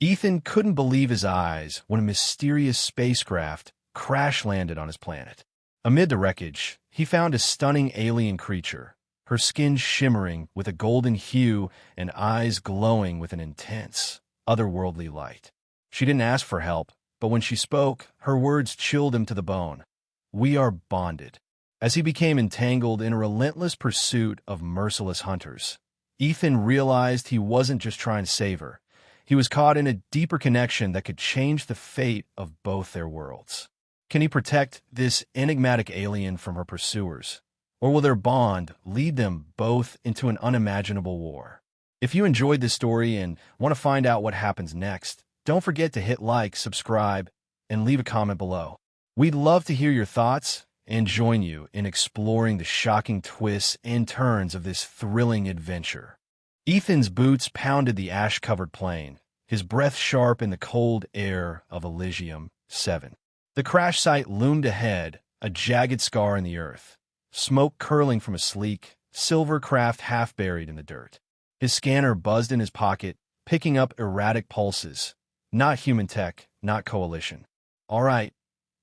Ethan couldn't believe his eyes when a mysterious spacecraft crash-landed on his planet. Amid the wreckage, he found a stunning alien creature, her skin shimmering with a golden hue and eyes glowing with an intense, otherworldly light. She didn't ask for help, but when she spoke, her words chilled him to the bone. "We are bonded." As he became entangled in a relentless pursuit of merciless hunters, Ethan realized he wasn't just trying to save her. He was caught in a deeper connection that could change the fate of both their worlds. Can he protect this enigmatic alien from her pursuers? Or will their bond lead them both into an unimaginable war? If you enjoyed this story and want to find out what happens next, don't forget to hit like, subscribe, and leave a comment below. We'd love to hear your thoughts and join you in exploring the shocking twists and turns of this thrilling adventure. Ethan's boots pounded the ash-covered plain, his breath sharp in the cold air of Elysium 7. The crash site loomed ahead, a jagged scar in the earth, smoke curling from a sleek, silver craft half buried in the dirt. His scanner buzzed in his pocket, picking up erratic pulses. Not human tech, not coalition. "All right,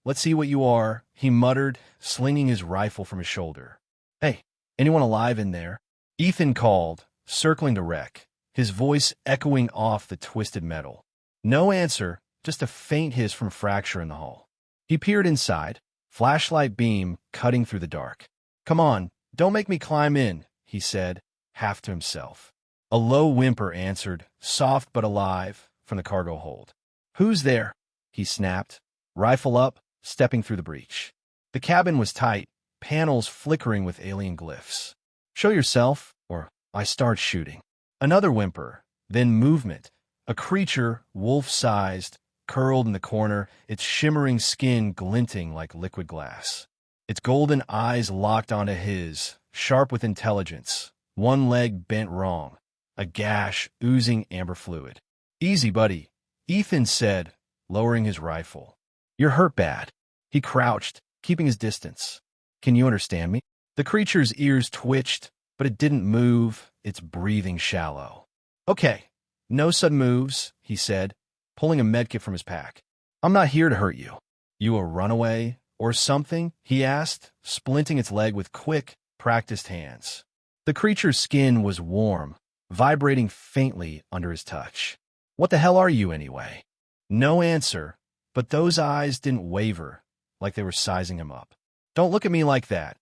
let's see what you are," he muttered, slinging his rifle from his shoulder. "Hey, anyone alive in there?" Ethan called, circling the wreck, his voice echoing off the twisted metal. No answer, just a faint hiss from fracture in the hull. He peered inside, flashlight beam cutting through the dark. "Come on, don't make me climb in," he said, half to himself. A low whimper answered, soft but alive, from the cargo hold. "Who's there?" he snapped, rifle up, stepping through the breach. The cabin was tight, panels flickering with alien glyphs. "Show yourself, or I start shooting." Another whimper, then movement. A creature, wolf-sized, curled in the corner, its shimmering skin glinting like liquid glass. Its golden eyes locked onto his, sharp with intelligence, one leg bent wrong, a gash oozing amber fluid. "Easy, buddy," Ethan said, lowering his rifle. "You're hurt bad." He crouched, keeping his distance. "Can you understand me?" The creature's ears twitched, but it didn't move, its breathing shallow. "Okay, no sudden moves," he said, pulling a medkit from his pack. "I'm not here to hurt you." "You a runaway or something?" he asked, splinting its leg with quick, practiced hands. The creature's skin was warm, vibrating faintly under his touch. "What the hell are you anyway?" No answer, but those eyes didn't waver, like they were sizing him up. "Don't look at me like that,"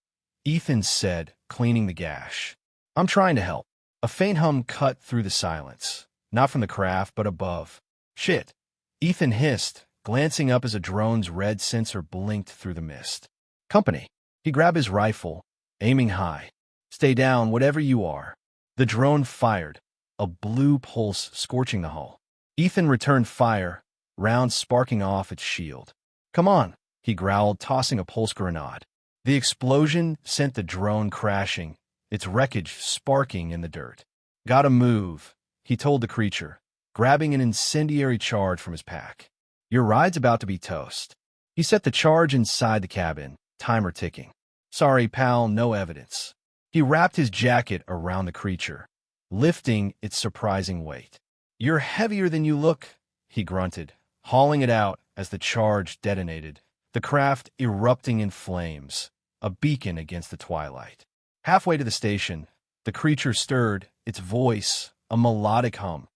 Ethan said, cleaning the gash. "I'm trying to help." A faint hum cut through the silence, not from the craft, but above. "Shit," Ethan hissed, glancing up as a drone's red sensor blinked through the mist. "Company." He grabbed his rifle, aiming high. "Stay down, whatever you are." The drone fired, a blue pulse scorching the hull. Ethan returned fire, rounds sparking off its shield. "Come on," he growled, tossing a pulse grenade. The explosion sent the drone crashing, its wreckage sparking in the dirt. "Gotta move," he told the creature, grabbing an incendiary charge from his pack. "Your ride's about to be toast." He set the charge inside the cabin, timer ticking. "Sorry, pal, no evidence." He wrapped his jacket around the creature, lifting its surprising weight. "You're heavier than you look," he grunted, hauling it out as the charge detonated, the craft erupting in flames, a beacon against the twilight. Halfway to the station, the creature stirred, its voice a melodic hum,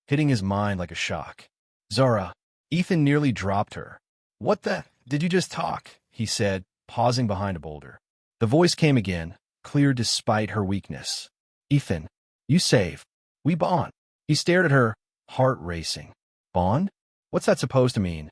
hitting his mind like a shock. "Zara." Ethan nearly dropped her. "What the? Did you just talk?" he said, pausing behind a boulder. The voice came again, clear despite her weakness. "Ethan, you saved. We bond." He stared at her, heart racing. "Bond? What's that supposed to mean?"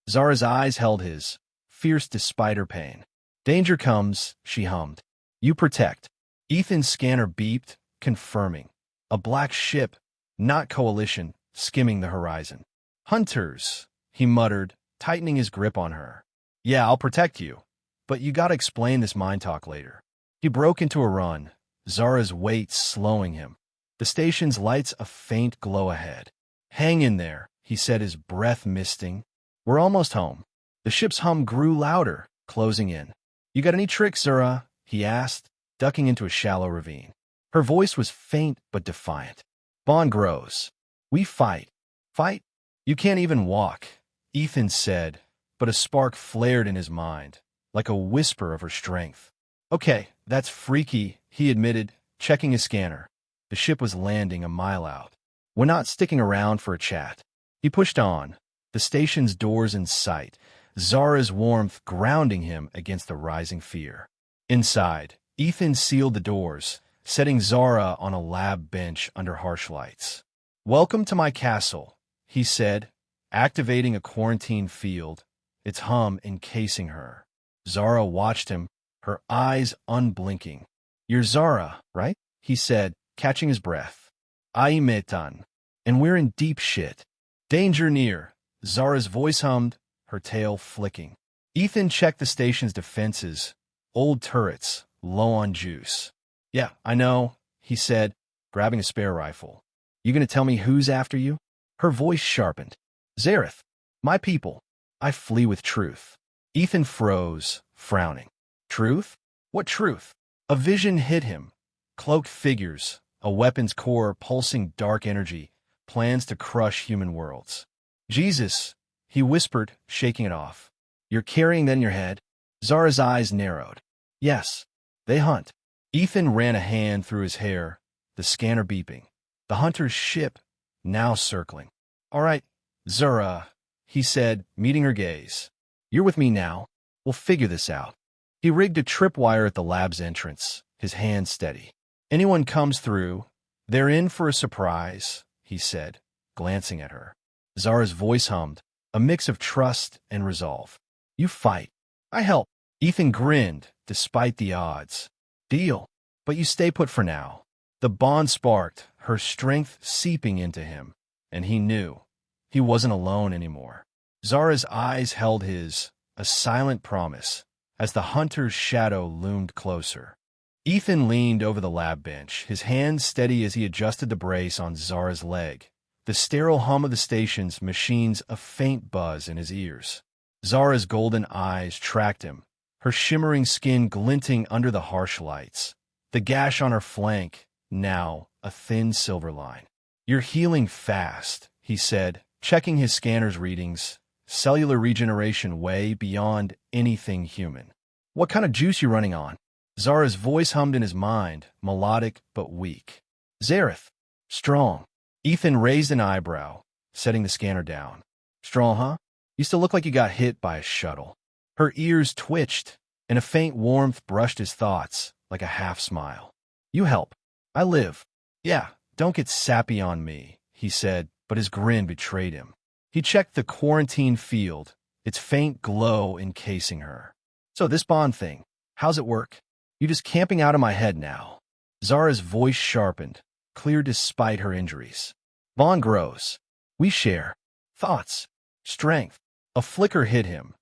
Zara's eyes held his, fierce despite her pain. "Danger comes," she hummed. "You protect." Ethan's scanner beeped, confirming. A black ship, not coalition, skimming the horizon. "Hunters," he muttered, tightening his grip on her. "Yeah, I'll protect you, but you gotta explain this mind talk later." He broke into a run, Zara's weight slowing him. The station's lights a faint glow ahead. "Hang in there," he said, his breath misting. "We're almost home." The ship's hum grew louder, closing in. "You got any tricks, Zara?" he asked, ducking into a shallow ravine. Her voice was faint but defiant. "Bond grows. We fight." "Fight?" You can't even walk, Ethan said, but a spark flared in his mind, like a whisper of her strength. Okay, that's freaky, he admitted, checking his scanner. The ship was landing a mile out. We're not sticking around for a chat. He pushed on, the station's doors in sight, Zara's warmth grounding him against the rising fear. Inside, Ethan sealed the doors, setting Zara on a lab bench under harsh lights. "Welcome to my castle," he said, activating a quarantine field, its hum encasing her. Zara watched him, her eyes unblinking. "You're Zara, right?" he said, catching his breath. "Aimetan, and we're in deep shit. Danger near," Zara's voice hummed, her tail flicking. Ethan checked the station's defenses, old turrets, low on juice. "Yeah, I know," he said, grabbing a spare rifle. "You gonna tell me who's after you?" Her voice sharpened. "Zareth, my people. I flee with truth." Ethan froze, frowning. "Truth? What truth?" A vision hit him. Cloaked figures, a weapon's core pulsing dark energy, plans to crush human worlds. "Jesus," he whispered, shaking it off. "You're carrying that in your head?" Zara's eyes narrowed. "Yes, they hunt." Ethan ran a hand through his hair, the scanner beeping. The hunter's ship, now circling. "All right, Zara," he said, meeting her gaze. "You're with me now. We'll figure this out." He rigged a tripwire at the lab's entrance, his hand steady. "Anyone comes through, they're in for a surprise," he said, glancing at her. Zara's voice hummed, a mix of trust and resolve. "You fight. I help." Ethan grinned, despite the odds. "Deal. But you stay put for now." The bond sparked, her strength seeping into him, and he knew he wasn't alone anymore. Zara's eyes held his, a silent promise, as the hunter's shadow loomed closer. Ethan leaned over the lab bench, his hand steady as he adjusted the brace on Zara's leg, the sterile hum of the station's machines a faint buzz in his ears. Zara's golden eyes tracked him, her shimmering skin glinting under the harsh lights. The gash on her flank, now a thin silver line. "You're healing fast," he said, checking his scanner's readings, cellular regeneration way beyond anything human. "What kind of juice you running on?" Zara's voice hummed in his mind, melodic but weak. "Zareth. Strong." Ethan raised an eyebrow, setting the scanner down. "Strong, huh? You still look like you got hit by a shuttle." Her ears twitched, and a faint warmth brushed his thoughts, like a half-smile. "You help. I live." "Yeah, don't get sappy on me," he said, but his grin betrayed him. He checked the quarantine field, its faint glow encasing her. "So this bond thing, how's it work? You just camping out of my head now." Zara's voice sharpened, clear despite her injuries. "Bond grows. We share. Thoughts. Strength." A flicker hit him.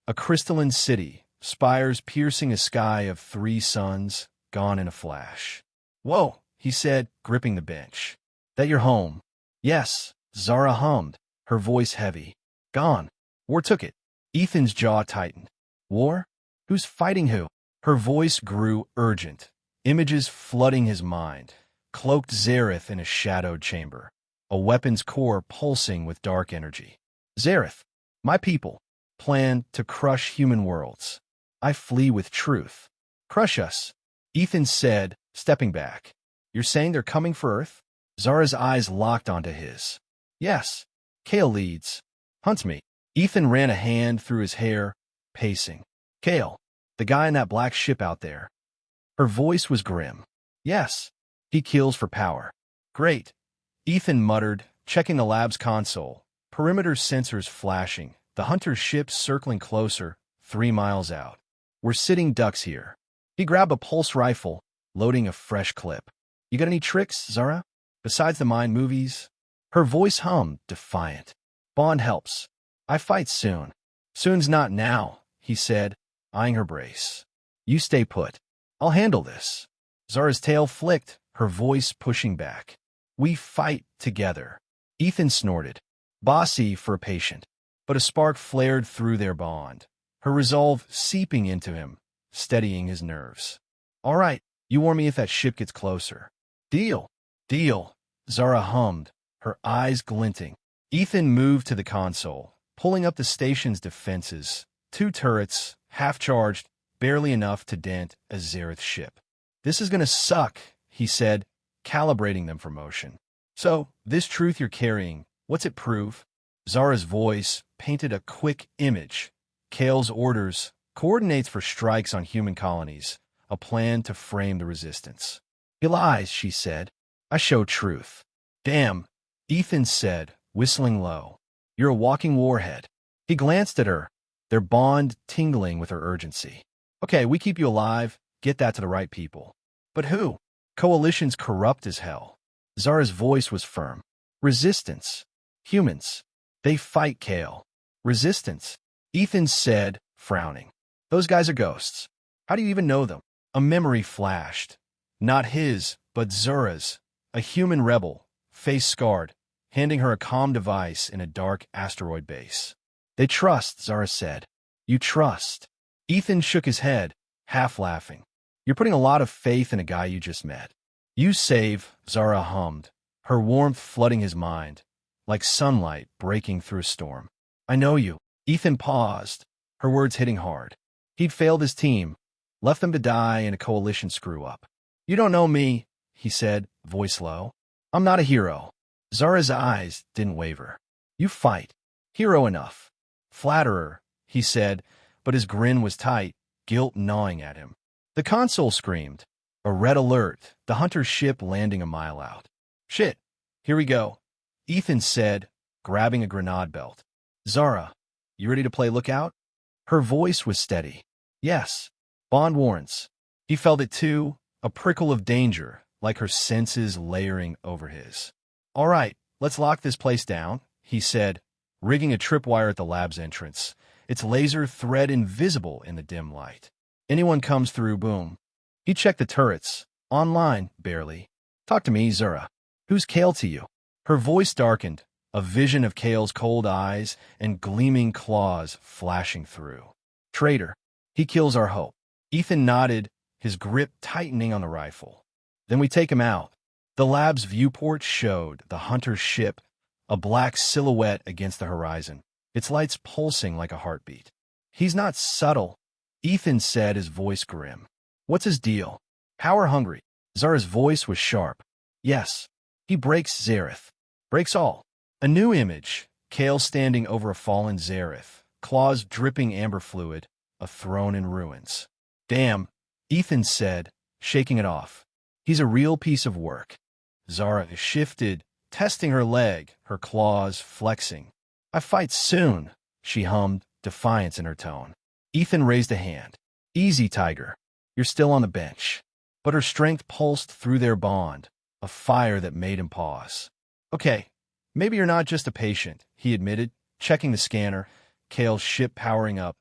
A crystalline city, spires piercing a sky of 3 suns, gone in a flash. "Whoa," he said, gripping the bench. "That your home?" "Yes," Zara hummed, her voice heavy. "Gone. War took it." Ethan's jaw tightened. "War? Who's fighting who?" Her voice grew urgent, images flooding his mind. Cloaked Zareth in a shadowed chamber, a weapon's core pulsing with dark energy. "Zareth, my people, plan to crush human worlds. I flee with truth." "Crush us," Ethan said, stepping back. "You're saying they're coming for Earth?" Zara's eyes locked onto his. "Yes. Kale leads. Hunts me." Ethan ran a hand through his hair, pacing. "Kale, the guy in that black ship out there." Her voice was grim. "Yes. He kills for power." "Great," Ethan muttered, checking the lab's console, perimeter sensors flashing, the hunter's ship circling closer, 3 miles out. "We're sitting ducks here." He grabbed a pulse rifle, loading a fresh clip. "You got any tricks, Zara? Besides the mind movies?" Her voice hummed, defiant. "Bond helps. I fight soon." "Soon's not now," he said, eyeing her brace. "You stay put. I'll handle this." Zara's tail flicked, her voice pushing back. "We fight together." Ethan snorted, bossy for a patient, but a spark flared through their bond, her resolve seeping into him, steadying his nerves. "All right, you warn me if that ship gets closer." "Deal." "Deal," Zara hummed, her eyes glinting. Ethan moved to the console, pulling up the station's defenses. 2 turrets, half-charged, barely enough to dent a Zereth ship. "This is gonna suck," he said, calibrating them for motion. "So, this truth you're carrying, what's it prove?" Zara's voice painted a quick image. Kale's orders, coordinates for strikes on human colonies, a plan to frame the resistance. "He lies," she said. "I show truth." "Damn," Ethan said, whistling low. "You're a walking warhead." He glanced at her, their bond tingling with her urgency. "Okay, we keep you alive. Get that to the right people." "But who?" "Coalition's corrupt as hell." Zara's voice was firm. "Resistance. Humans. They fight Kale." "Resistance," Ethan said, frowning. "Those guys are ghosts. How do you even know them?" A memory flashed. Not his, but Zara's. A human rebel, face scarred, handing her a comm device in a dark asteroid base. "They trust," Zara said. "You trust." Ethan shook his head, half laughing. "You're putting a lot of faith in a guy you just met." "You save," Zara hummed, her warmth flooding his mind, like sunlight breaking through a storm. "I know you." Ethan paused, her words hitting hard. He'd failed his team, left them to die in a coalition screw-up. "You don't know me," he said, voice low. "I'm not a hero." Zara's eyes didn't waver. "You fight. Hero enough." "Flatterer," he said, but his grin was tight, guilt gnawing at him. The console screamed. A red alert, the hunter's ship landing a mile out. "Shit, here we go," Ethan said, grabbing a grenade belt. "Zara, you ready to play lookout?" Her voice was steady. "Yes." Bond warrants. He felt it too, a prickle of danger, like her senses layering over his. "All right, let's lock this place down," he said, rigging a tripwire at the lab's entrance, its laser thread invisible in the dim light. "Anyone comes through, boom." He checked the turrets. Online, barely. "Talk to me, Zara. Who's Kale to you?" Her voice darkened, a vision of Kale's cold eyes and gleaming claws flashing through. "Traitor. He kills our hope." Ethan nodded, his grip tightening on the rifle. "Then we take him out." The lab's viewport showed the hunter's ship, a black silhouette against the horizon, its lights pulsing like a heartbeat. "He's not subtle," Ethan said, his voice grim. "What's his deal? Power hungry." Zara's voice was sharp. "Yes. He breaks Zereth. Breaks all." A new image, Kale standing over a fallen Zereth, claws dripping amber fluid, a throne in ruins. "Damn," Ethan said, shaking it off. "He's a real piece of work." Zara shifted, testing her leg, her claws flexing. "I fight soon," she hummed, defiance in her tone. Ethan raised a hand. "Easy, Tiger. You're still on the bench." But her strength pulsed through their bond, a fire that made him pause. "Okay, maybe you're not just a patient," he admitted, checking the scanner, Kale's ship powering up,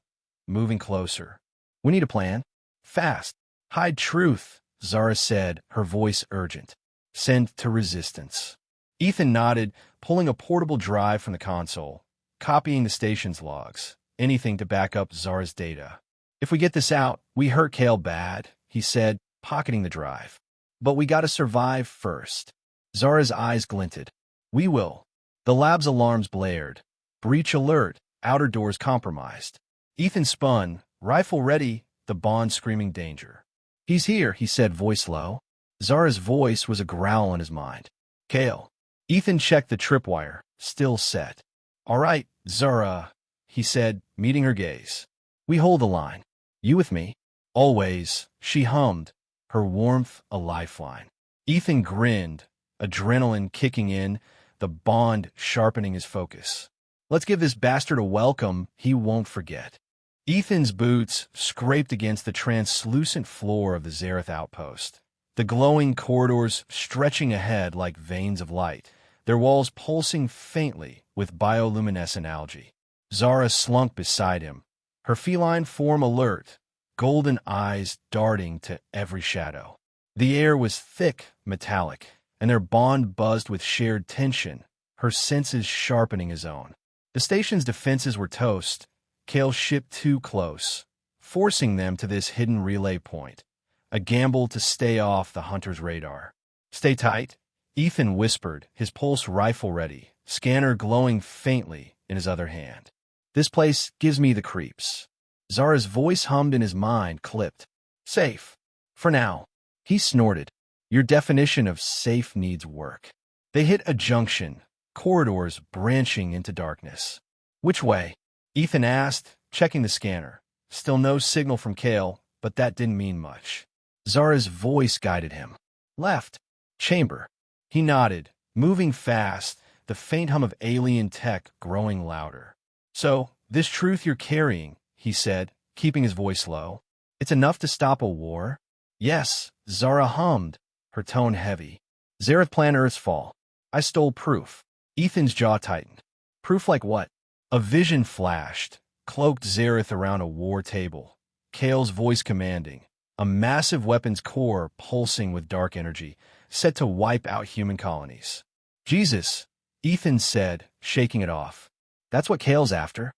moving closer. "We need a plan. Fast. Hide truth," Zara said, her voice urgent. "Send to resistance." Ethan nodded, pulling a portable drive from the console, copying the station's logs, anything to back up Zara's data. "If we get this out, we hurt Kale bad," he said, pocketing the drive. "But we gotta survive first." Zara's eyes glinted. "We will." The lab's alarms blared. "Breach alert, outer doors compromised." Ethan spun, rifle ready, the bond screaming danger. "He's here," he said, voice low. Zara's voice was a growl in his mind. "Kale." Ethan checked the tripwire, still set. "All right, Zara," he said, meeting her gaze. "We hold the line. You with me?" "Always," she hummed, her warmth a lifeline. Ethan grinned, adrenaline kicking in, the bond sharpening his focus. "Let's give this bastard a welcome he won't forget." Ethan's boots scraped against the translucent floor of the Zereth outpost, the glowing corridors stretching ahead like veins of light, their walls pulsing faintly with bioluminescent algae. Zara slunk beside him, her feline form alert, golden eyes darting to every shadow. The air was thick, metallic, and their bond buzzed with shared tension, her senses sharpening his own. The station's defenses were toast, Kale's ship too close, forcing them to this hidden relay point, a gamble to stay off the hunter's radar. "Stay tight," Ethan whispered, his pulse rifle ready, scanner glowing faintly in his other hand. This place gives me the creeps. Zara's voice hummed in his mind, clipped. Safe. For now. He snorted. Your definition of safe needs work. They hit a junction, corridors branching into darkness. Which way? Ethan asked, checking the scanner. Still no signal from Kale, but that didn't mean much. Zara's voice guided him. Left. Chamber. He nodded, moving fast, the faint hum of alien tech growing louder. So, this truth you're carrying, he said, keeping his voice low. It's enough to stop a war? Yes, Zara hummed, her tone heavy. Zareth planned Earth's fall. I stole proof. Ethan's jaw tightened. Proof like what? A vision flashed, cloaked Zareth around a war table. Kale's voice commanding. A massive weapons core pulsing with dark energy, set to wipe out human colonies. Jesus, Ethan said, shaking it off. That's what Kale's after.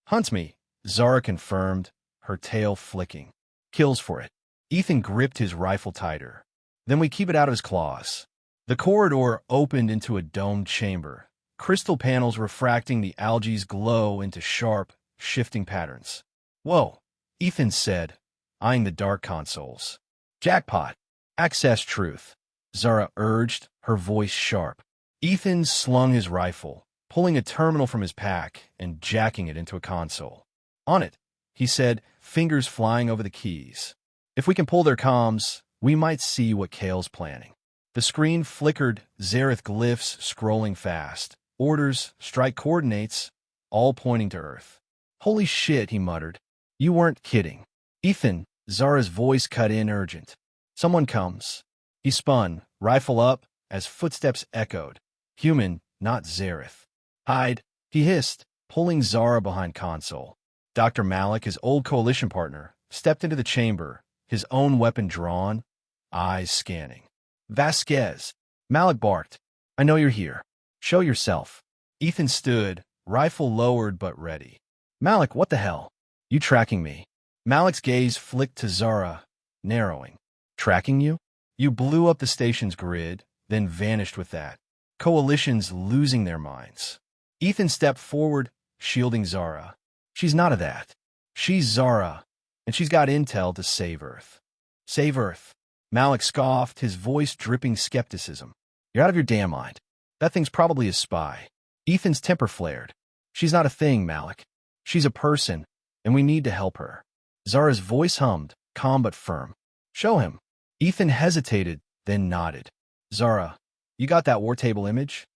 Hunts me, Zara confirmed, her tail flicking. Kills for it. Ethan gripped his rifle tighter. Then we keep it out of his claws. The corridor opened into a domed chamber, crystal panels refracting the algae's glow into sharp, shifting patterns. Whoa, Ethan said, eyeing the dark consoles. Jackpot. Access truth, Zara urged, her voice sharp. Ethan slung his rifle, pulling a terminal from his pack and jacking it into a console. On it, he said, fingers flying over the keys. If we can pull their comms, we might see what Kale's planning. The screen flickered, Zareth glyphs scrolling fast. Orders, strike coordinates, all pointing to Earth. Holy shit, he muttered. You weren't kidding. Ethan, Zara's voice cut in urgent. Someone comes. He spun, rifle up, as footsteps echoed. Human, not Zareth. Hide, he hissed, pulling Zara behind console. Dr. Malik, his old coalition partner, stepped into the chamber, his own weapon drawn, eyes scanning. Vasquez. Malik barked. I know you're here. Show yourself. Ethan stood, rifle lowered but ready. Malik, what the hell? You tracking me? Malik's gaze flicked to Zara, narrowing. Tracking you? You blew up the station's grid, then vanished with that. Coalition's losing their minds. Ethan stepped forward, shielding Zara. She's not of that. She's Zara, and she's got intel to save Earth. Save Earth. Malik scoffed, his voice dripping skepticism. You're out of your damn mind. That thing's probably a spy. Ethan's temper flared. She's not a thing, Malik. She's a person, and we need to help her. Zara's voice hummed, calm but firm. Show him. Ethan hesitated, then nodded. Zara, you got that war table image?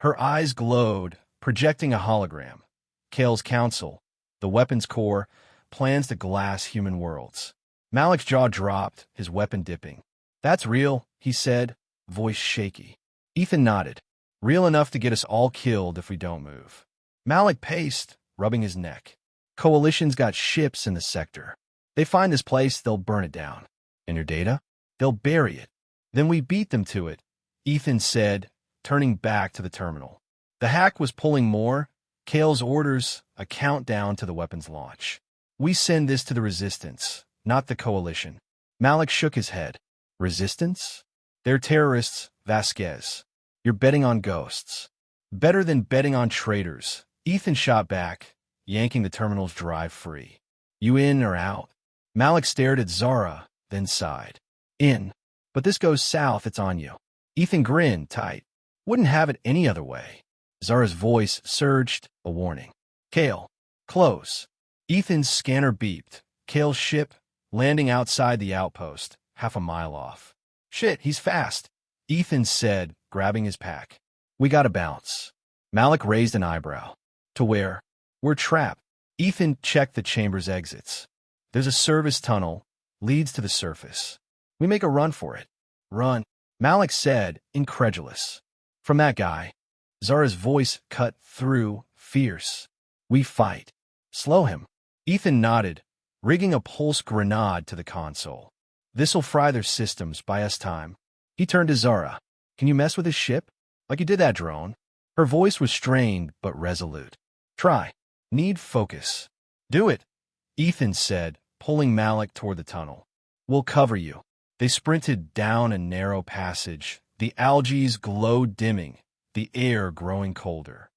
Her eyes glowed, projecting a hologram. Kale's council, the weapons core, plans to glass human worlds. Malik's jaw dropped, his weapon dipping. That's real, he said, voice shaky. Ethan nodded. Real enough to get us all killed if we don't move. Malik paced, rubbing his neck. Coalition's got ships in the sector. They find this place, they'll burn it down. And your data? They'll bury it. Then we beat them to it, Ethan said, turning back to the terminal. The hack was pulling more. Kale's orders, a countdown to the weapon's launch. We send this to the Resistance, not the Coalition. Malik shook his head. Resistance? They're terrorists, Vasquez. You're betting on ghosts. Better than betting on traitors. Ethan shot back, yanking the terminal's drive free. You in or out? Malik stared at Zara, then sighed. In. But this goes south, it's on you. Ethan grinned tight. Wouldn't have it any other way. Zara's voice surged, a warning. Kale. Close. Ethan's scanner beeped. Kale's ship, landing outside the outpost, half a mile off. Shit, he's fast, Ethan said, grabbing his pack. We gotta bounce. Malik raised an eyebrow. To where? We're trapped. Ethan checked the chamber's exits. There's a service tunnel, leads to the surface. We make a run for it. Run, Malik said, incredulous. From that guy. Zara's voice cut through, fierce. We fight. Slow him. Ethan nodded, rigging a pulse grenade to the console. This'll fry their systems, buy us time. He turned to Zara. Can you mess with his ship? Like you did that drone? Her voice was strained but resolute. Try. Need focus. Do it, Ethan said, pulling Malik toward the tunnel. We'll cover you. They sprinted down a narrow passage, the algae's glow dimming, the air growing colder.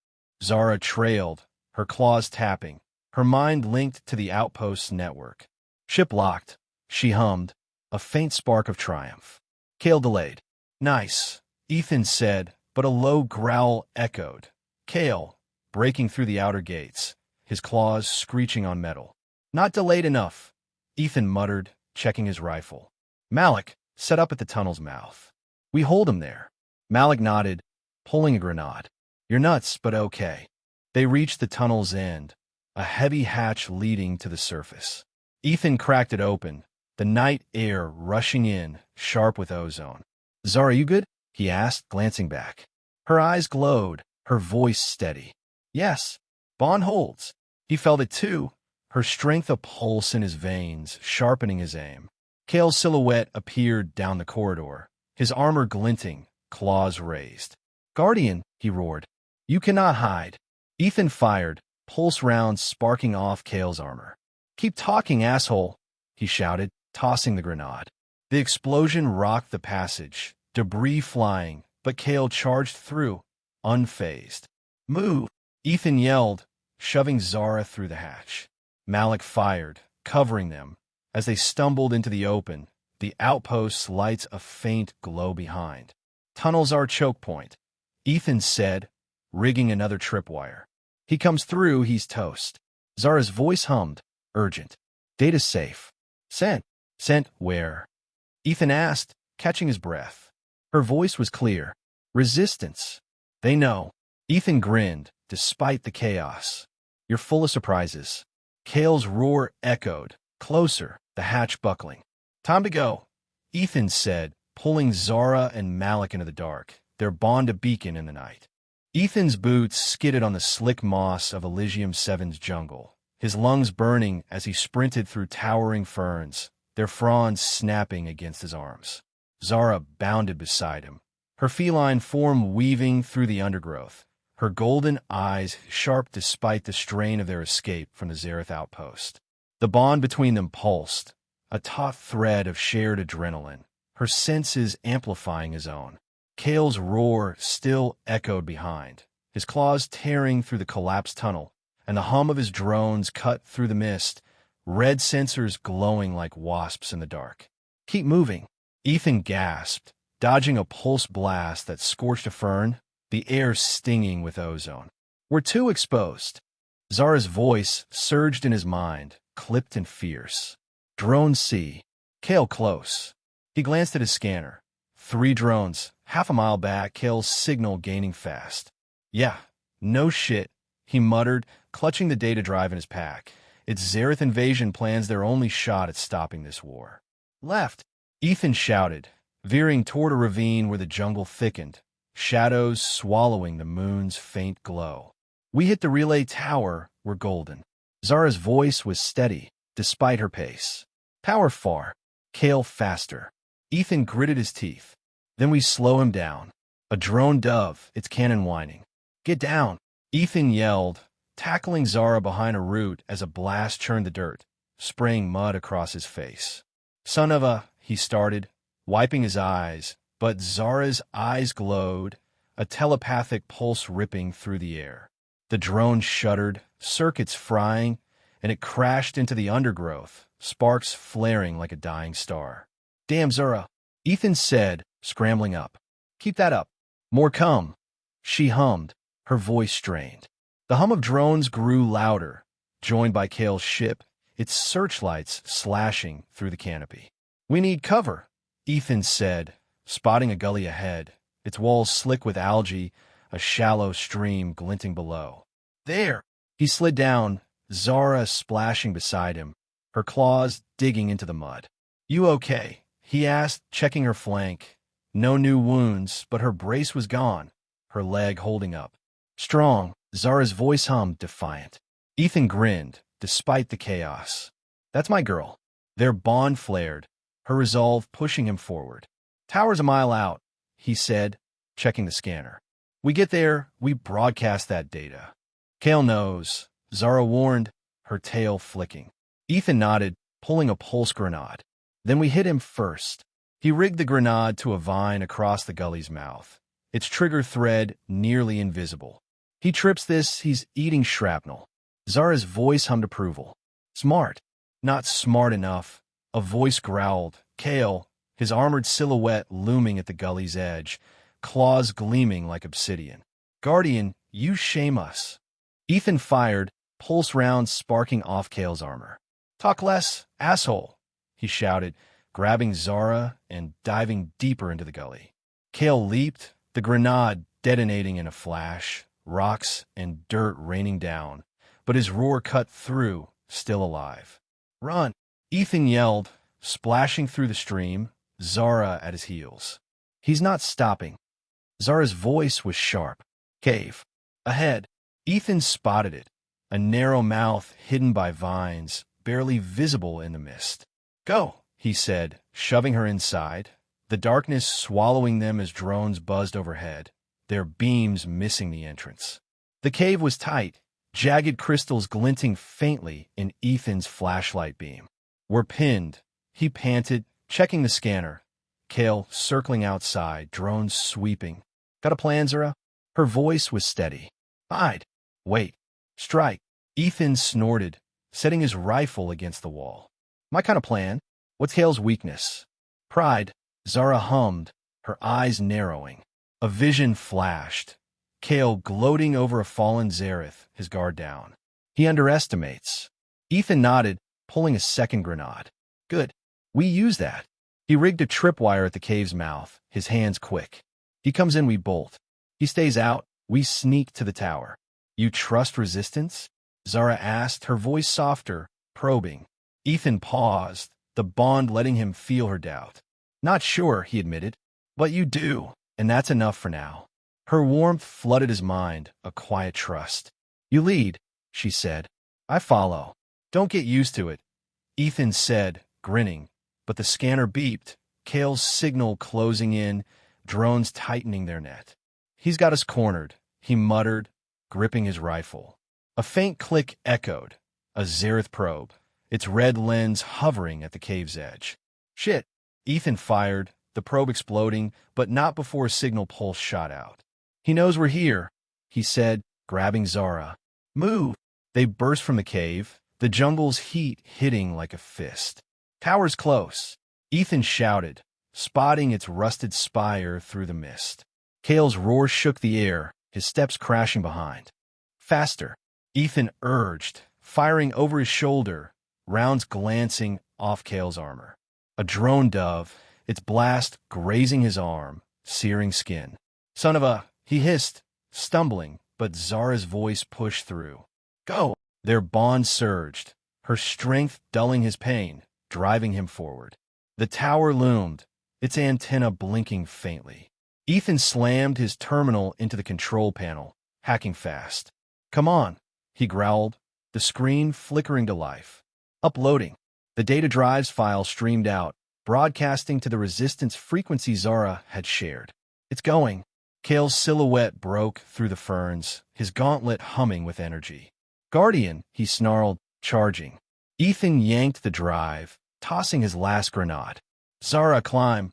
Zara trailed, her claws tapping, her mind linked to the outpost's network. Ship locked, she hummed, a faint spark of triumph. Kale delayed. Nice, Ethan said, but a low growl echoed. Kale, breaking through the outer gates, his claws screeching on metal. Not delayed enough, Ethan muttered, checking his rifle. Malik, set up at the tunnel's mouth. We hold him there. Malik nodded, pulling a grenade. You're nuts, but okay. They reached the tunnel's end, a heavy hatch leading to the surface. Ethan cracked it open, the night air rushing in, sharp with ozone. Zara, you good? He asked, glancing back. Her eyes glowed, her voice steady. Yes. Bond holds. He felt it too, her strength a pulse in his veins, sharpening his aim. Kale's silhouette appeared down the corridor, his armor glinting, claws raised. Guardian, he roared. You cannot hide. Ethan fired, pulse rounds sparking off Kale's armor. Keep talking, asshole, he shouted, tossing the grenade. The explosion rocked the passage, debris flying, but Kale charged through, unfazed. Move, Ethan yelled, shoving Zara through the hatch. Malik fired, covering them. As they stumbled into the open, the outpost lights a faint glow behind. Tunnels are choke point, Ethan said, rigging another tripwire. He comes through, he's toast. Zara's voice hummed, urgent. Data's safe. Sent. Sent where? Ethan asked, catching his breath. Her voice was clear. Resistance. They know. Ethan grinned, despite the chaos. You're full of surprises. Kale's roar echoed, closer, the hatch buckling. Time to go, Ethan said, pulling Zara and Malik into the dark, their bond a beacon in the night. Ethan's boots skidded on the slick moss of Elysium 7's jungle, his lungs burning as he sprinted through towering ferns, their fronds snapping against his arms. Zara bounded beside him, her feline form weaving through the undergrowth, her golden eyes sharp despite the strain of their escape from the Zareth outpost. The bond between them pulsed, a taut thread of shared adrenaline, her senses amplifying his own. Kale's roar still echoed behind, his claws tearing through the collapsed tunnel, and the hum of his drones cut through the mist, red sensors glowing like wasps in the dark. Keep moving, Ethan gasped, dodging a pulse blast that scorched a fern, the air stinging with ozone. We're too exposed. Zara's voice surged in his mind, clipped and fierce. Drone C. Kale close. He glanced at his scanner. 3 drones, half a mile back, Kale's signal gaining fast. Yeah, no shit, he muttered, clutching the data drive in his pack. It's Zareth invasion plans their only shot at stopping this war. Left, Ethan shouted, veering toward a ravine where the jungle thickened, shadows swallowing the moon's faint glow. We hit the relay tower, we're golden. Zara's voice was steady, despite her pace. Power far, Kale faster. Ethan gritted his teeth. Then we slow him down. A drone dove, its cannon whining. Get down, Ethan yelled, tackling Zara behind a root as a blast churned the dirt, spraying mud across his face. Son of a, he started, wiping his eyes, but Zara's eyes glowed, a telepathic pulse ripping through the air. The drone shuddered, circuits frying, and it crashed into the undergrowth, sparks flaring like a dying star. Damn, Zara, Ethan said, scrambling up. Keep that up. More come. She hummed, her voice strained. The hum of drones grew louder, joined by Kale's ship, its searchlights slashing through the canopy. We need cover, Ethan said, spotting a gully ahead, its walls slick with algae, a shallow stream glinting below. There! He slid down, Zara splashing beside him, her claws digging into the mud. You okay? He asked, checking her flank. No new wounds, but her brace was gone, her leg holding up. Strong, Zara's voice hummed, defiant. Ethan grinned, despite the chaos. That's my girl. Their bond flared, her resolve pushing him forward. Tower's a mile out, he said, checking the scanner. We get there, we broadcast that data. Kale knows, Zara warned, her tail flicking. Ethan nodded, pulling a pulse grenade. Then we hit him first. He rigged the grenade to a vine across the gully's mouth, its trigger thread nearly invisible. He trips this, he's eating shrapnel. Zara's voice hummed approval. Smart. Not smart enough. A voice growled. Kale, his armored silhouette looming at the gully's edge, claws gleaming like obsidian. Guardian, you shame us. Ethan fired, pulse rounds sparking off Kale's armor. Talk less, asshole, he shouted, grabbing Zara and diving deeper into the gully. Kale leaped, the grenade detonating in a flash, rocks and dirt raining down, but his roar cut through, still alive. Run! Ethan yelled, splashing through the stream, Zara at his heels. He's not stopping. Zara's voice was sharp. Cave. Ahead. Ethan spotted it, a narrow mouth hidden by vines, barely visible in the mist. Go, he said, shoving her inside, the darkness swallowing them as drones buzzed overhead, their beams missing the entrance. The cave was tight, jagged crystals glinting faintly in Ethan's flashlight beam. We're pinned, he panted, checking the scanner. Kale circling outside, drones sweeping. Got a plan, Zara? Her voice was steady. Hide. Wait. Strike. Ethan snorted, setting his rifle against the wall. My kind of plan. What's Kale's weakness? Pride. Zara hummed, her eyes narrowing. A vision flashed. Kale gloating over a fallen Zareth, his guard down. He underestimates. Ethan nodded, pulling a second grenade. Good. We use that. He rigged a tripwire at the cave's mouth, his hands quick. He comes in, we bolt. He stays out, we sneak to the tower. You trust resistance? Zara asked, her voice softer, probing. Ethan paused, the bond letting him feel her doubt. Not sure, he admitted. But you do, and that's enough for now. Her warmth flooded his mind, a quiet trust. You lead, she said. I follow. Don't get used to it, Ethan said, grinning. But the scanner beeped, Kale's signal closing in, drones tightening their net. He's got us cornered, he muttered, gripping his rifle. A faint click echoed, a Zareth probe, its red lens hovering at the cave's edge. Shit, Ethan fired, the probe exploding, but not before a signal pulse shot out. He knows we're here, he said, grabbing Zara. Move! They burst from the cave, the jungle's heat hitting like a fist. Tower's close, Ethan shouted, spotting its rusted spire through the mist. Kale's roar shook the air, his steps crashing behind. Faster, Ethan urged, firing over his shoulder, rounds glancing off Kale's armor. A drone dove, its blast grazing his arm, searing skin. Son of a, he hissed, stumbling, but Zara's voice pushed through. Go! Their bond surged, her strength dulling his pain, driving him forward. The tower loomed, its antenna blinking faintly. Ethan slammed his terminal into the control panel, hacking fast. Come on, he growled, the screen flickering to life. Uploading. The data drives file streamed out, broadcasting to the resistance frequency Zara had shared. It's going. Kale's silhouette broke through the ferns, his gauntlet humming with energy. Guardian, he snarled, charging. Ethan yanked the drive, tossing his last grenade. Zara, climb,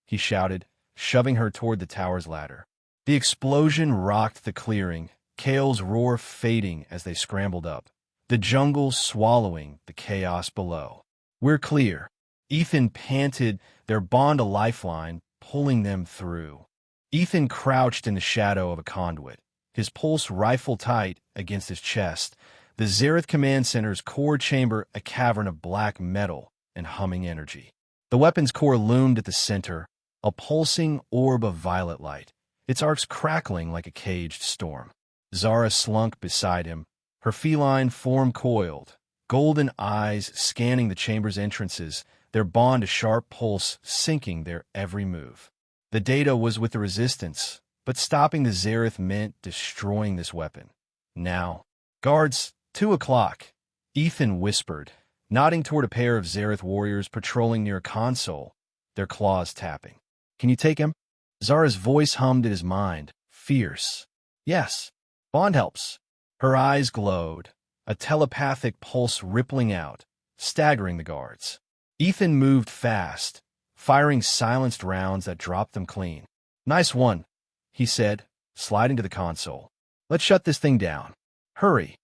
he shouted, shoving her toward the tower's ladder. The explosion rocked the clearing, Kale's roar fading as they scrambled up, the jungle swallowing the chaos below. We're clear. Ethan panted, their bond a lifeline, pulling them through. Ethan crouched in the shadow of a conduit, his pulse rifle tight against his chest, the Zareth Command Center's core chamber a cavern of black metal and humming energy. The weapon's core loomed at the center, a pulsing orb of violet light, its arcs crackling like a caged storm. Zara slunk beside him, her feline form coiled, golden eyes scanning the chamber's entrances, their bond a sharp pulse syncing their every move. The data was with the resistance, but stopping the Zareth meant destroying this weapon. Now, guards, 2 o'clock, Ethan whispered, nodding toward a pair of Zareth warriors patrolling near a console, their claws tapping. Can you take him? Zara's voice hummed in his mind, fierce. Yes. Bond helps. Her eyes glowed, a telepathic pulse rippling out, staggering the guards. Ethan moved fast, firing silenced rounds that dropped them clean. Nice one, he said, sliding to the console. Let's shut this thing down. Hurry.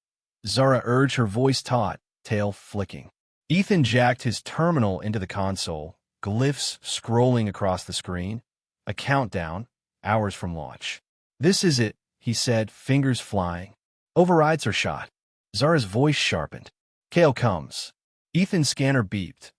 Zara urged, her voice taut, tail flicking. Ethan jacked his terminal into the console, glyphs scrolling across the screen. A countdown, hours from launch. This is it, he said, fingers flying. Overrides are shot. Zara's voice sharpened. Kale comes. Ethan's scanner beeped.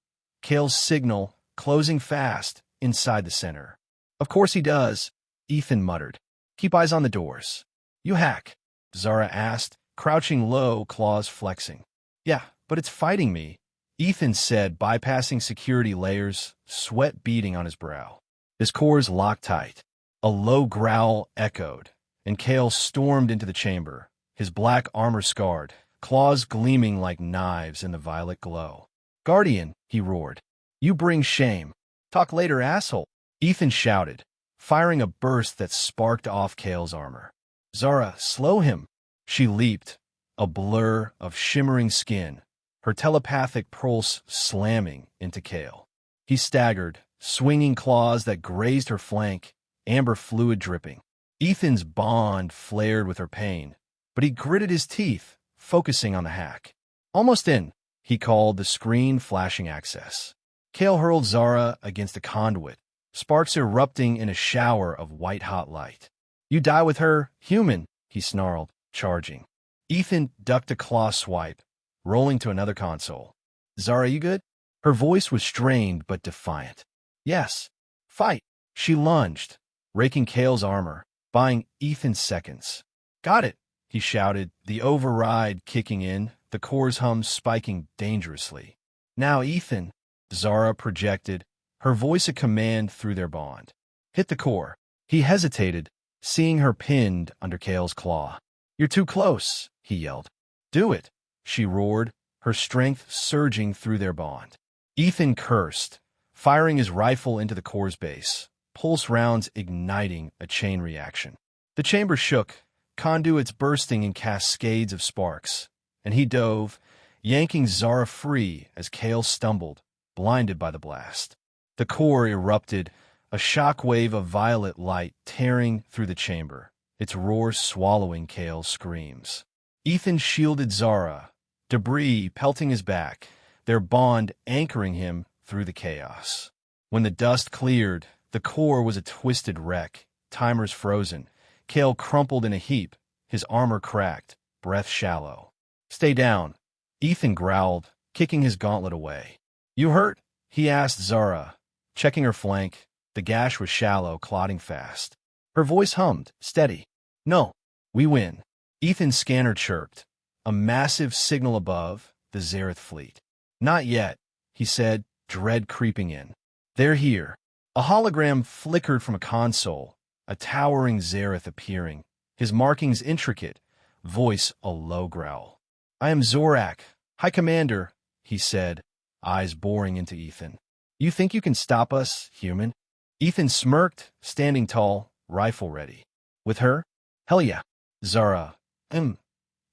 Kale's signal, closing fast, inside the center. Of course he does, Ethan muttered. Keep eyes on the doors. You hack? Zara asked, crouching low, claws flexing. Yeah, but it's fighting me, Ethan said, bypassing security layers, sweat beading on his brow. His cores locked tight. A low growl echoed, and Kale stormed into the chamber, his black armor scarred, claws gleaming like knives in the violet glow. Guardian, he roared. You bring shame. Talk later, asshole, Ethan shouted, firing a burst that sparked off Kale's armor. Zara, slow him. She leaped, a blur of shimmering skin, her telepathic pulse slamming into Kale. He staggered, swinging claws that grazed her flank, amber fluid dripping. Ethan's bond flared with her pain, but he gritted his teeth, focusing on the hack. Almost in, he called, the screen flashing access. Kale hurled Zara against a conduit, sparks erupting in a shower of white-hot light. You die with her, human, he snarled, charging. Ethan ducked a claw swipe, rolling to another console. Zara, you good? Her voice was strained but defiant. Yes. Fight. She lunged, raking Kale's armor, buying Ethan seconds. Got it, he shouted, the override kicking in, the core's hum spiking dangerously. Now, Ethan, Zara projected, her voice a command through their bond. Hit the core. He hesitated, seeing her pinned under Kale's claw. You're too close, he yelled. Do it, she roared, her strength surging through their bond. Ethan cursed, firing his rifle into the core's base, pulse rounds igniting a chain reaction. The chamber shook, conduits bursting in cascades of sparks, and he dove, yanking Zara free as Kale stumbled, blinded by the blast. The core erupted, a shockwave of violet light tearing through the chamber, its roar swallowing Kale's screams. Ethan shielded Zara, debris pelting his back, their bond anchoring him through the chaos. When the dust cleared, the core was a twisted wreck, timers frozen. Kale crumpled in a heap, his armor cracked, breath shallow. Stay down, Ethan growled, kicking his gauntlet away. You hurt? He asked Zara, checking her flank. The gash was shallow, clotting fast. Her voice hummed, steady. No, we win. Ethan's scanner chirped, a massive signal above the Zareth fleet. Not yet, he said, dread creeping in. They're here. A hologram flickered from a console, a towering Zareth appearing, his markings intricate, voice a low growl. I am Zorak, High Commander, he said, eyes boring into Ethan. You think you can stop us, human? Ethan smirked, standing tall, rifle ready. With her? Hell yeah. Zara.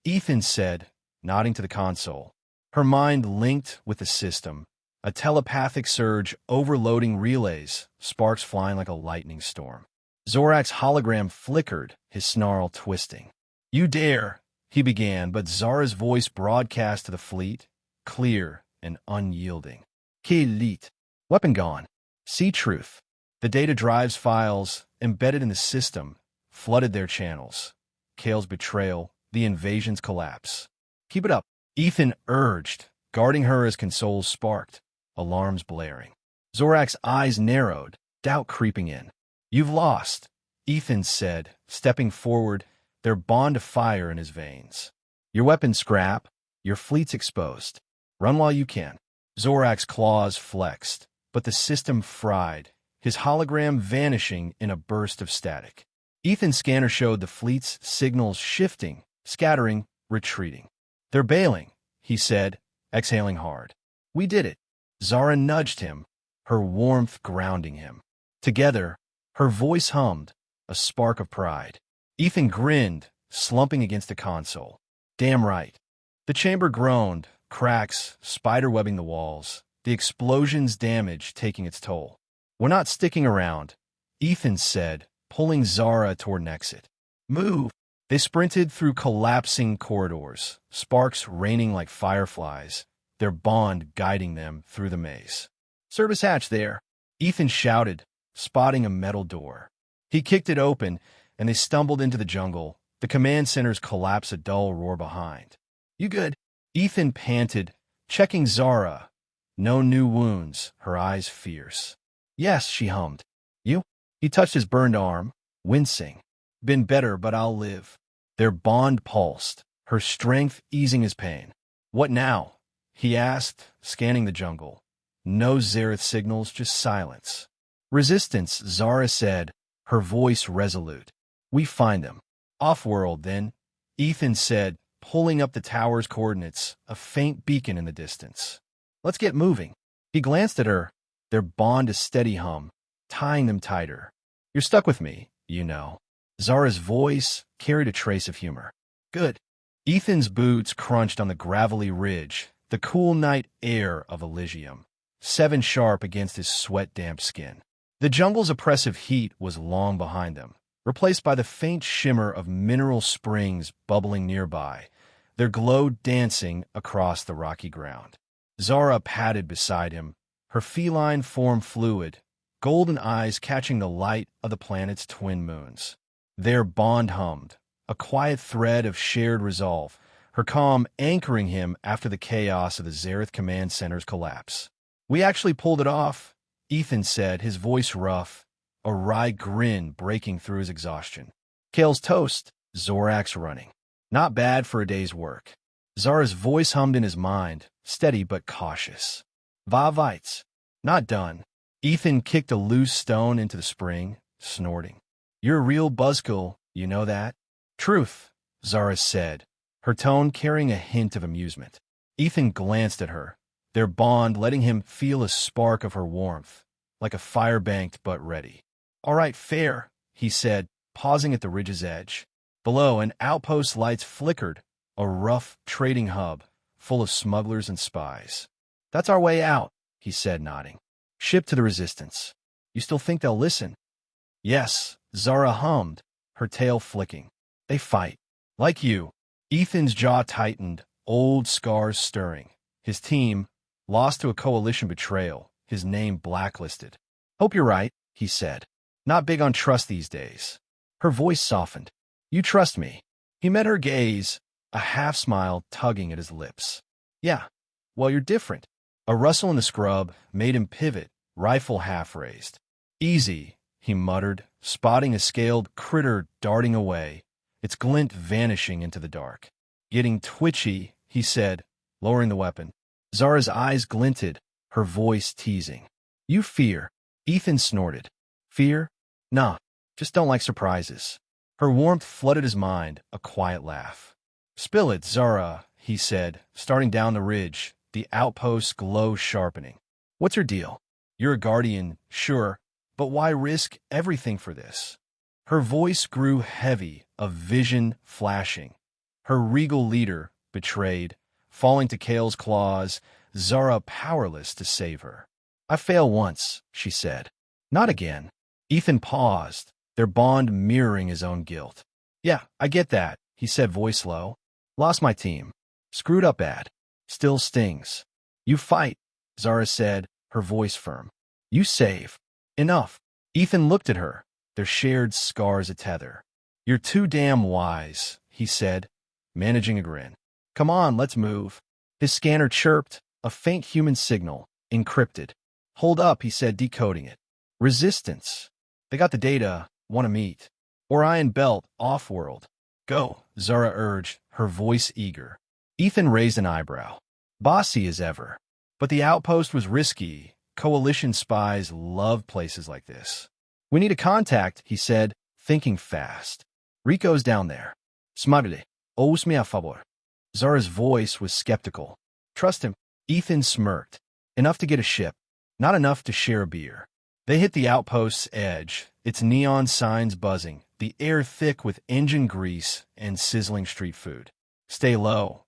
Ethan said, nodding to the console. Her mind linked with the system, a telepathic surge overloading relays, sparks flying like a lightning storm. Zorak's hologram flickered, his snarl twisting. You dare, he began, but Zara's voice broadcast to the fleet, clear and unyielding. Elite. Weapon gone. See truth. The data drives files, embedded in the system, flooded their channels. Kale's betrayal, the invasion's collapse. Keep it up, Ethan urged, guarding her as consoles sparked, alarms blaring. Zorak's eyes narrowed, doubt creeping in. You've lost, Ethan said, stepping forward, their bond of fire in his veins. Your weapon's scrap, your fleet's exposed. Run while you can. Zorak's claws flexed, but the system fried, his hologram vanishing in a burst of static. Ethan's scanner showed the fleet's signals shifting, scattering, retreating. They're bailing, he said, exhaling hard. We did it. Zara nudged him, her warmth grounding him. Together, her voice hummed, a spark of pride. Ethan grinned, slumping against the console. Damn right. The chamber groaned, cracks spiderwebbing the walls, the explosion's damage taking its toll. We're not sticking around, Ethan said, pulling Zara toward an exit. Move! They sprinted through collapsing corridors, sparks raining like fireflies, their bond guiding them through the maze. "Service hatch there," Ethan shouted, spotting a metal door. He kicked it open, and they stumbled into the jungle, the command center's collapse a dull roar behind. "You good?" Ethan panted, checking Zara. No new wounds, her eyes fierce. "Yes," she hummed. "You?" He touched his burned arm, wincing. "Been better, but I'll live." Their bond pulsed, her strength easing his pain. "What now?" he asked, scanning the jungle. No Zareth signals, just silence. "Resistance," Zara said, her voice resolute. "We find them." "Off-world, then," Ethan said, pulling up the tower's coordinates, a faint beacon in the distance. "Let's get moving." He glanced at her, their bond a steady hum, tying them tighter. "You're stuck with me, you know." Zara's voice carried a trace of humor. "Good." Ethan's boots crunched on the gravelly ridge, the cool night air of Elysium, 7 sharp against his sweat-damped skin. The jungle's oppressive heat was long behind them, replaced by the faint shimmer of mineral springs bubbling nearby, their glow dancing across the rocky ground. Zara padded beside him, her feline form fluid, golden eyes catching the light of the planet's twin moons. Their bond hummed, a quiet thread of shared resolve, her calm anchoring him after the chaos of the Zareth Command Center's collapse. "We actually pulled it off," Ethan said, his voice rough, a wry grin breaking through his exhaustion. "Kale's toast, Zorak's running. Not bad for a day's work." Zara's voice hummed in his mind, steady but cautious. "Va vites." "Not done." Ethan kicked a loose stone into the spring, snorting. "You're a real buzzkill, you know that?" "Truth," Zara said, her tone carrying a hint of amusement. Ethan glanced at her, their bond letting him feel a spark of her warmth, like a fire-banked but ready. "All right, fair," he said, pausing at the ridge's edge. Below, an outpost's lights flickered, a rough trading hub, full of smugglers and spies. "That's our way out," he said, nodding. "Ship to the Resistance. You still think they'll listen?" "Yes," Zara hummed, her tail flicking. "They fight. Like you." Ethan's jaw tightened, old scars stirring. His team, lost to a coalition betrayal, his name blacklisted. "Hope you're right," he said. "Not big on trust these days." Her voice softened. "You trust me." He met her gaze, a half-smile tugging at his lips. "Yeah, well, you're different." A rustle in the scrub made him pivot, rifle half-raised. "Easy," he muttered, spotting a scaled critter darting away, its glint vanishing into the dark. "Getting twitchy," he said, lowering the weapon. Zara's eyes glinted, her voice teasing. "You fear." Ethan snorted. "Fear? Nah, just don't like surprises." Her warmth flooded his mind, a quiet laugh. "Spill it, Zara," he said, starting down the ridge, the outpost's glow sharpening. "What's your deal? You're a guardian, sure, but why risk everything for this?" Her voice grew heavy, a vision flashing. Her regal leader, betrayed, falling to Kale's claws, Zara powerless to save her. "I fail once," she said. "Not again." Ethan paused, their bond mirroring his own guilt. "Yeah, I get that," he said, voice low. "Lost my team. Screwed up bad. Still stings." "You fight," Zara said, her voice firm. "You save." "Enough." Ethan looked at her, their shared scars a tether. "You're too damn wise," he said, managing a grin. "Come on, let's move." His scanner chirped, a faint human signal, encrypted. "Hold up," he said, decoding it. "Resistance. They got the data, want to meet. Orion Belt, off-world." "Go," Zara urged, her voice eager. Ethan raised an eyebrow. Bossy as ever. But the outpost was risky. Coalition spies love places like this. "We need a contact," he said, thinking fast. "Rico's down there." "Smuggler. Os me a favor." Zara's voice was skeptical. "Trust him." Ethan smirked. "Enough to get a ship. Not enough to share a beer." They hit the outpost's edge, its neon signs buzzing, the air thick with engine grease and sizzling street food. "Stay low,"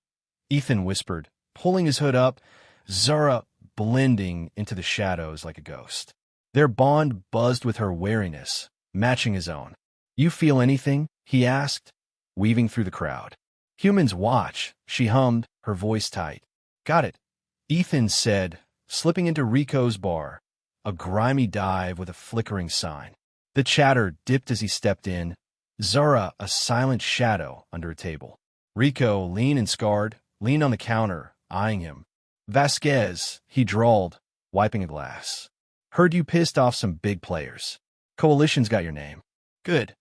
Ethan whispered, pulling his hood up, Zara blending into the shadows like a ghost. Their bond buzzed with her wariness, matching his own. You feel anything? He asked, weaving through the crowd. Humans watch, she hummed, her voice tight. Got it, Ethan said, slipping into Rico's bar, a grimy dive with a flickering sign. The chatter dipped as he stepped in, Zara a silent shadow under a table. Rico, lean and scarred, leaned on the counter, eyeing him. Vasquez, he drawled, wiping a glass. Heard you pissed off some big players. Coalition's got your name. Good,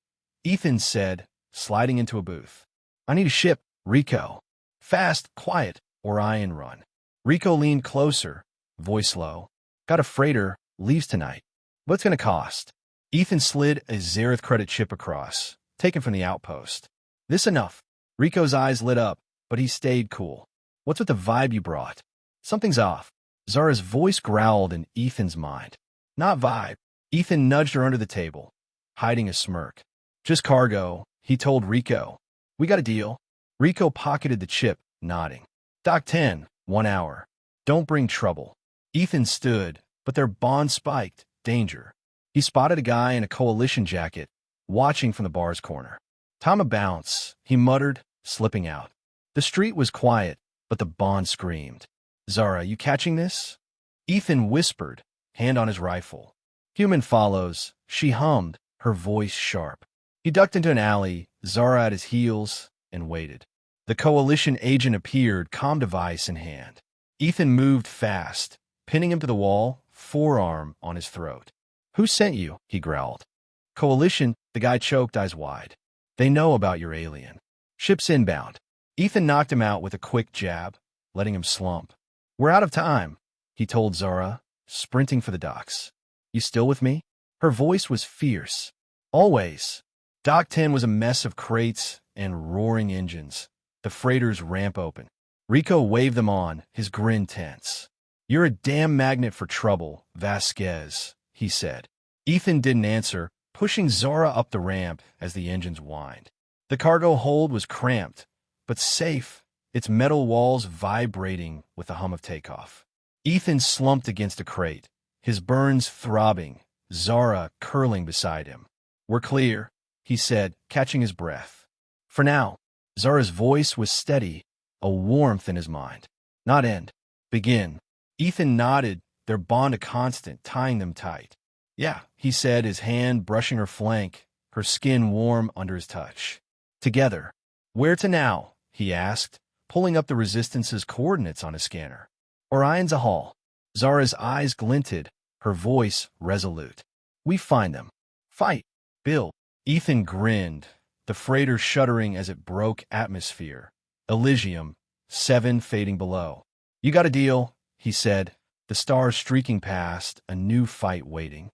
Ethan said, sliding into a booth. I need a ship, Rico. Fast, quiet, Orion run. Rico leaned closer, voice low. Got a freighter, leaves tonight. What's gonna cost? Ethan slid a Zareth credit chip across, taken from the outpost. This enough. Rico's eyes lit up, but he stayed cool. What's with the vibe you brought? Something's off. Zara's voice growled in Ethan's mind. Not vibe. Ethan nudged her under the table, hiding a smirk. Just cargo, he told Rico. We got a deal. Rico pocketed the chip, nodding. Dock 10, 1 hour. Don't bring trouble. Ethan stood, but their bond spiked. Danger. He spotted a guy in a coalition jacket, watching from the bar's corner. Time a bounce, he muttered, slipping out. The street was quiet, but the bond screamed. Zara, you catching this? Ethan whispered, hand on his rifle. Human follows, she hummed, her voice sharp. He ducked into an alley, Zara at his heels, and waited. The coalition agent appeared, comm device in hand. Ethan moved fast, pinning him to the wall, forearm on his throat. Who sent you? He growled. Coalition, the guy choked, eyes wide. They know about your alien. Ship's inbound. Ethan knocked him out with a quick jab, letting him slump. We're out of time, he told Zara, sprinting for the docks. You still with me? Her voice was fierce. Always. Dock 10 was a mess of crates and roaring engines. The freighter's ramp open. Rico waved them on, his grin tense. You're a damn magnet for trouble, Vasquez, he said. Ethan didn't answer, pushing Zara up the ramp as the engines whined. The cargo hold was cramped, but safe, its metal walls vibrating with the hum of takeoff. Ethan slumped against a crate, his burns throbbing, Zara curling beside him. We're clear, he said, catching his breath. For now. Zara's voice was steady, a warmth in his mind. Not end. Begin. Ethan nodded, their bond a constant, tying them tight. Yeah, he said, his hand brushing her flank, her skin warm under his touch. Together. Where to now? He asked, pulling up the Resistance's coordinates on his scanner. Orion's a hall. Zara's eyes glinted, her voice resolute. We find them. Fight. Bill. Ethan grinned, the freighter shuddering as it broke atmosphere. Elysium, 7 fading below. You got a deal, he said, the stars streaking past, a new fight waiting.